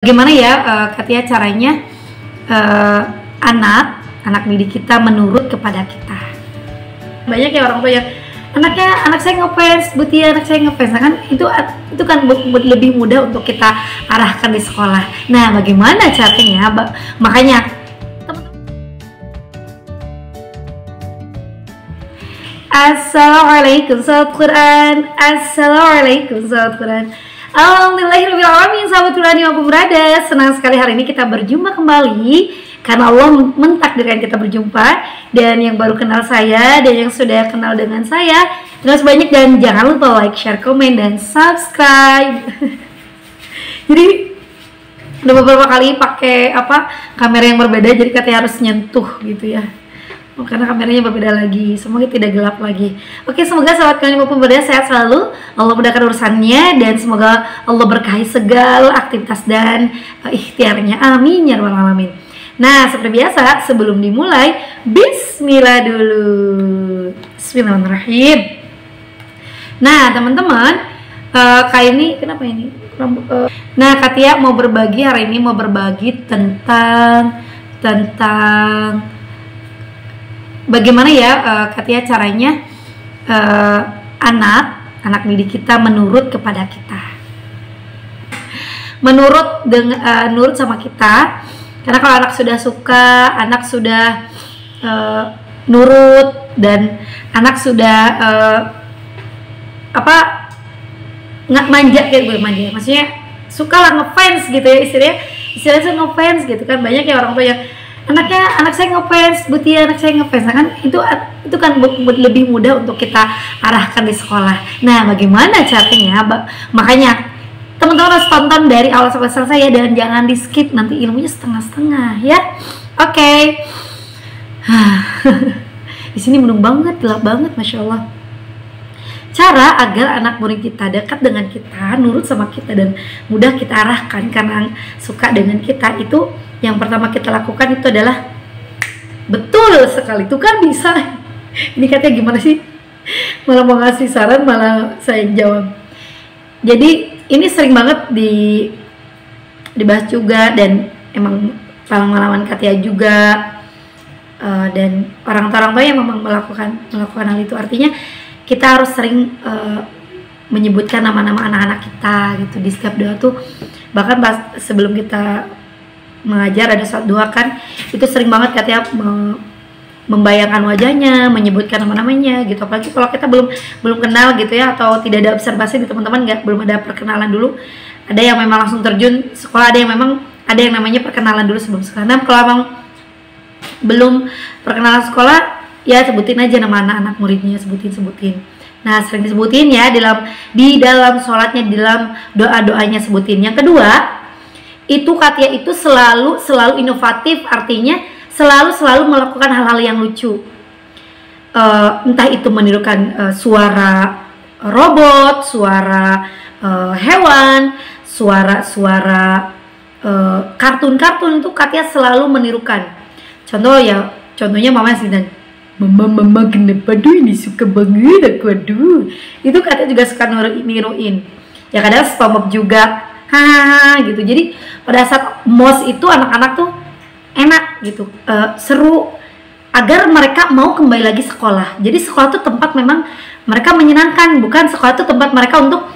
Bagaimana ya Katia caranya anak didik kita menurut kepada kita. Banyak ya orang tua yang anak saya ngefans, Butia anak saya ngefans, kan itu kan lebih mudah untuk kita arahkan di sekolah. Nah, bagaimana caranya? Makanya Assalamualaikum sahabat Quran. Assalamualaikum sahabat Quran. Alhamdulillahirrahmanirrahim, sahabat Quran dimanapun berada. Senang sekali hari ini kita berjumpa kembali karena Allah mentakdirkan kita berjumpa. Dan yang baru kenal saya dan yang sudah kenal dengan saya, terima kasih banyak dan jangan lupa like, share, komen, dan subscribe. Jadi udah beberapa kali pakai kamera yang berbeda, jadi katanya harus nyentuh gitu ya. Karena kameranya berbeda lagi, semoga tidak gelap lagi. Oke, semoga sahabat kalian maupun berada sehat selalu, Allah mudahkan urusannya, dan semoga Allah berkahi segala aktivitas dan ikhtiarnya, amin ya rabbal alamin. Nah, seperti biasa sebelum dimulai, bismillah dulu. Bismillahirrahmanirrahim. Nah teman-teman, kali ini kenapa ini? Nah, Katia mau berbagi hari ini, tentang bagaimana ya Katia caranya anak didik kita menurut kepada kita, nurut sama kita. Karena kalau anak sudah suka, anak sudah nurut, dan anak sudah nggak manja kayak gue manja, maksudnya suka lah, ngefans gitu ya, istilahnya ngefans gitu kan. Banyak ya orang tua yang anak saya ngefans, Butia anak saya ngefans, kan itu kan lebih mudah untuk kita arahkan di sekolah. Nah, bagaimana caranya? Makanya teman-teman harus tonton dari awal sampai selesai ya, dan jangan di skip, nanti ilmunya setengah-setengah ya. Oke. Di sini mendung banget, gelap banget, masya Allah. Cara agar anak murid kita dekat dengan kita, nurut sama kita, dan mudah kita arahkan karena suka dengan kita, itu yang pertama kita lakukan itu adalah, betul sekali, itu kan bisa. Ini katanya gimana sih? Malah mau ngasih saran, malah saya jawab. Jadi ini sering banget dibahas juga, dan emang pengalaman Katia juga, dan orang tua yang memang melakukan hal itu. Artinya kita harus sering menyebutkan nama-nama anak-anak kita gitu di setiap doa tuh. Bahkan sebelum kita mengajar ada saat doa kan, itu sering banget Katia membayangkan wajahnya, menyebutkan nama-namanya gitu. Apalagi kalau kita belum kenal gitu ya, atau tidak ada observasi di teman-teman, belum ada perkenalan dulu. Ada yang memang langsung terjun sekolah, ada yang namanya perkenalan dulu sebelum sekolah. Nah, kalau memang belum perkenalan sekolah, ya sebutin aja nama anak-anak muridnya, sebutin. Nah, sering disebutin ya di dalam sholatnya, di dalam doa-doanya sebutin. Yang kedua, itu Katia itu selalu inovatif, artinya selalu melakukan hal-hal yang lucu. Entah itu menirukan suara robot, suara hewan, suara kartun-kartun, itu Katia selalu menirukan. Contohnya Mama Sidan. Mama kenapa ini suka banget aku, itu Katia juga suka niruin. Ya kadang SpongeBob juga, gitu. Jadi pada saat MOS itu anak-anak tuh enak gitu, seru, agar mereka mau kembali lagi sekolah. Jadi sekolah tuh tempat memang mereka menyenangkan, bukan sekolah tuh tempat mereka untuk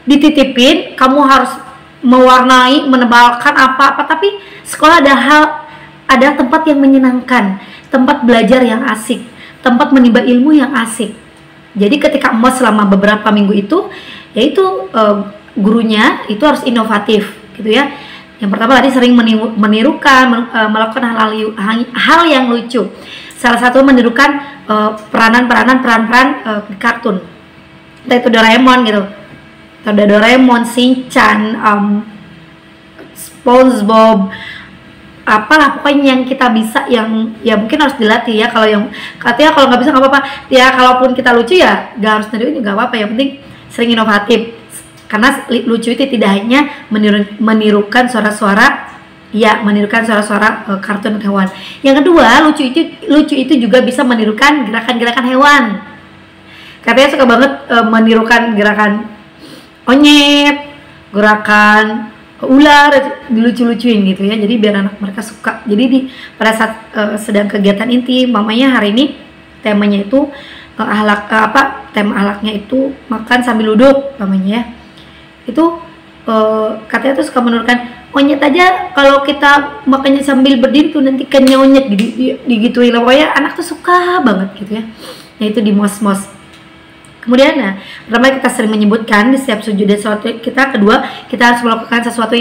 dititipin, kamu harus mewarnai, menebalkan apa-apa. Tapi sekolah ada tempat yang menyenangkan, tempat belajar yang asik, tempat menimba ilmu yang asik. Jadi ketika MOS selama beberapa minggu itu, yaitu gurunya itu harus inovatif gitu ya. Yang pertama tadi sering menirukan, melakukan hal yang lucu. Salah satu menirukan peran kartun. Entah itu Doraemon gitu, atau Doraemon, Shinchan, SpongeBob, apalah pokoknya yang kita bisa, yang ya mungkin harus dilatih ya. Kalau yang katanya kalau nggak bisa nggak apa-apa ya, kalaupun kita lucu ya nggak harus niruin juga apa-apa, yang penting sering inovatif. Karena lucu itu tidak hanya menirukan suara-suara kartun hewan. Yang kedua, lucu itu juga bisa menirukan gerakan-gerakan hewan. Katanya suka banget menirukan gerakan onyet, gerakan ular, dilucu-lucuin gitu ya. Jadi biar anak mereka suka. Jadi pada saat sedang kegiatan inti, mamanya hari ini temanya itu tema ahlaknya itu makan sambil duduk namanya ya. Itu katanya tuh suka menurunkan monyet aja kalau kita makannya sambil berdiri tuh nanti kenyonyet digituin lah. Pokoknya anak tuh suka banget gitu ya. Nah itu di mos-mos. Kemudian pertama kita sering menyebutkan di setiap sujud dan sholat kita. Kedua, kita harus melakukan sesuatu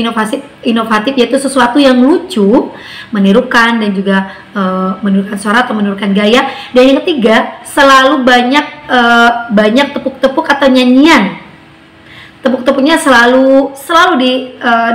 inovatif yaitu sesuatu yang lucu, menirukan dan juga menirukan suara atau menirukan gaya. Dan yang ketiga, selalu banyak tepuk-tepuk atau nyanyian. Tepuk-tepuknya selalu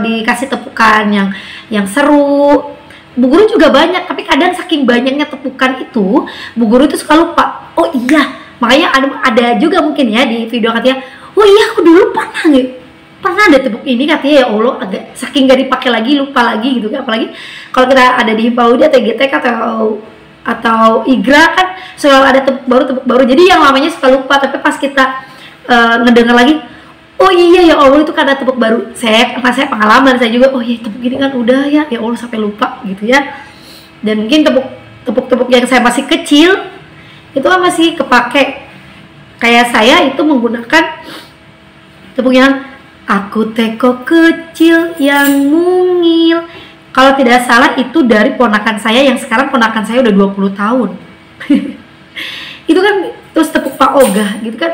dikasih tepukan yang seru. Bu guru juga banyak, tapi kadang saking banyaknya tepukan itu, bu guru itu suka lupa. Oh iya, makanya ada juga mungkin ya di video katanya, oh iya aku dulu pernah ada tepuk ini katanya, ya Allah, agak saking gak dipakai lagi lupa lagi gitu kan. Apalagi kalau kita ada di Himpaudi atau GTK atau IGRA kan selalu ada tepuk baru. Jadi yang lamanya suka lupa, tapi pas kita ngedenger lagi, oh iya ya Allah itu karena tepuk baru. Karena saya pengalaman saya juga, oh iya tepuk ini kan udah ya Allah sampai lupa gitu ya. Dan mungkin tepuk yang saya masih kecil itu kan masih kepake. Kayak saya itu menggunakan tepuk yang aku teko kecil yang mungil. Kalau tidak salah itu dari ponakan saya yang sekarang ponakan saya udah 20 tahun. Itu kan terus tepuk Pak Ogah gitu kan.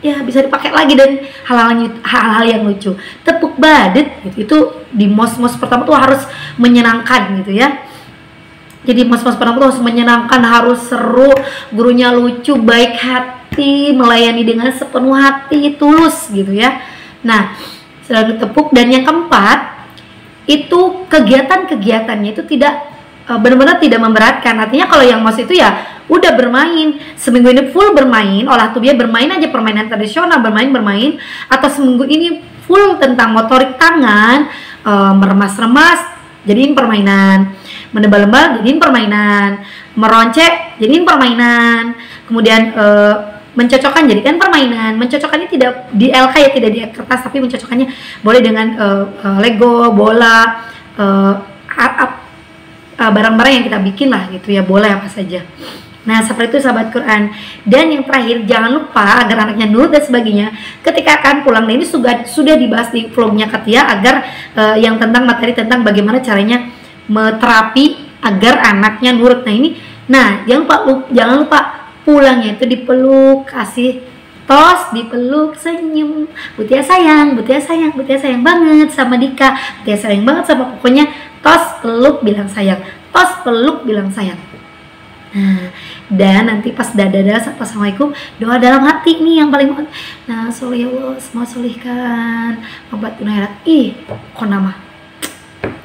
Ya bisa dipakai lagi dan hal-hal yang lucu. Tepuk badut gitu, itu di mos-mos pertama tuh harus menyenangkan gitu ya. Jadi mos-mos pertama tuh harus menyenangkan, harus seru, gurunya lucu, baik hati, melayani dengan sepenuh hati, tulus gitu ya. Nah, selalu tepuk. Dan yang keempat, itu kegiatannya itu tidak benar-benar tidak memberatkan. Artinya kalau yang mos itu ya udah bermain seminggu ini full bermain, olah tubuhnya bermain aja permainan tradisional, bermain, atau seminggu ini full tentang motorik tangan, meremas-remas jadiin permainan, menebal-lebal jadiin permainan, meroncek jadiin permainan, kemudian mencocokkan jadikan permainan. Mencocokkannya tidak di LK ya, tidak di kertas, tapi mencocokkannya boleh dengan Lego, bola, barang-barang yang kita bikin lah gitu ya, boleh apa saja. Nah seperti itu sahabat Quran. Dan yang terakhir, jangan lupa agar anaknya nurut dan sebagainya ketika akan pulang. Nah ini sudah dibahas di vlognya Katia, agar yang tentang materi tentang bagaimana caranya terapi agar anaknya nurut. Nah jangan lupa pulangnya itu dipeluk, kasih tos, dipeluk, senyum, Butia sayang banget sama Dika, Butia sayang banget sama, pokoknya tos, peluk, bilang sayang, tos, peluk, bilang sayang. Nah, dan nanti pas dadah assalamualaikum, doa dalam hati nih yang paling. Nah, soleh Allah, semua solihkan, obat tunairat. Kok nama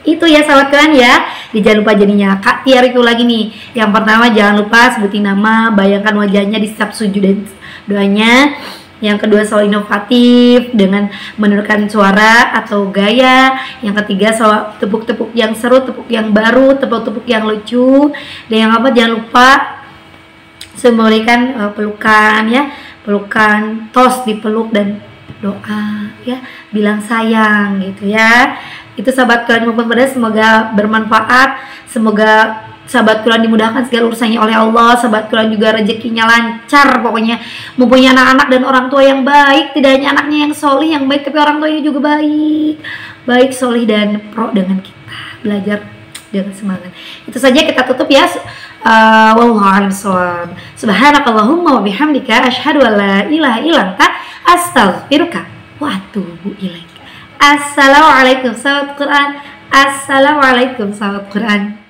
itu ya sahabat kalian ya. Jangan lupa jadinya Kak Tia itu lagi nih. Yang pertama jangan lupa sebutin nama, bayangkan wajahnya di setiap sujud dan doanya. Yang kedua selalu inovatif dengan menurunkan suara atau gaya. Yang ketiga selalu tepuk-tepuk yang seru, tepuk yang baru, tepuk-tepuk yang lucu. Dan yang keempat jangan lupa memberikan pelukan ya, pelukan, tos, dipeluk, dan doa ya, bilang sayang gitu ya. Itu sahabat kalian maupun pada, semoga bermanfaat, semoga sahabat Quran dimudahkan segala urusannya oleh Allah. Sahabat Quran juga rezekinya lancar, pokoknya mempunyai anak-anak dan orang tua yang baik. Tidak hanya anaknya yang solih, yang baik, tapi orang tuanya juga baik, solih dan pro dengan kita. Belajar dengan semangat. Itu saja, kita tutup ya. Wallahu a'lam bishawab. Subhanakallahumma wa bihamdika asyhadu an la ilaha illa anta astaghfiruka wa atubu ilaik. Assalamualaikum sahabat Quran. Assalamualaikum sahabat Quran.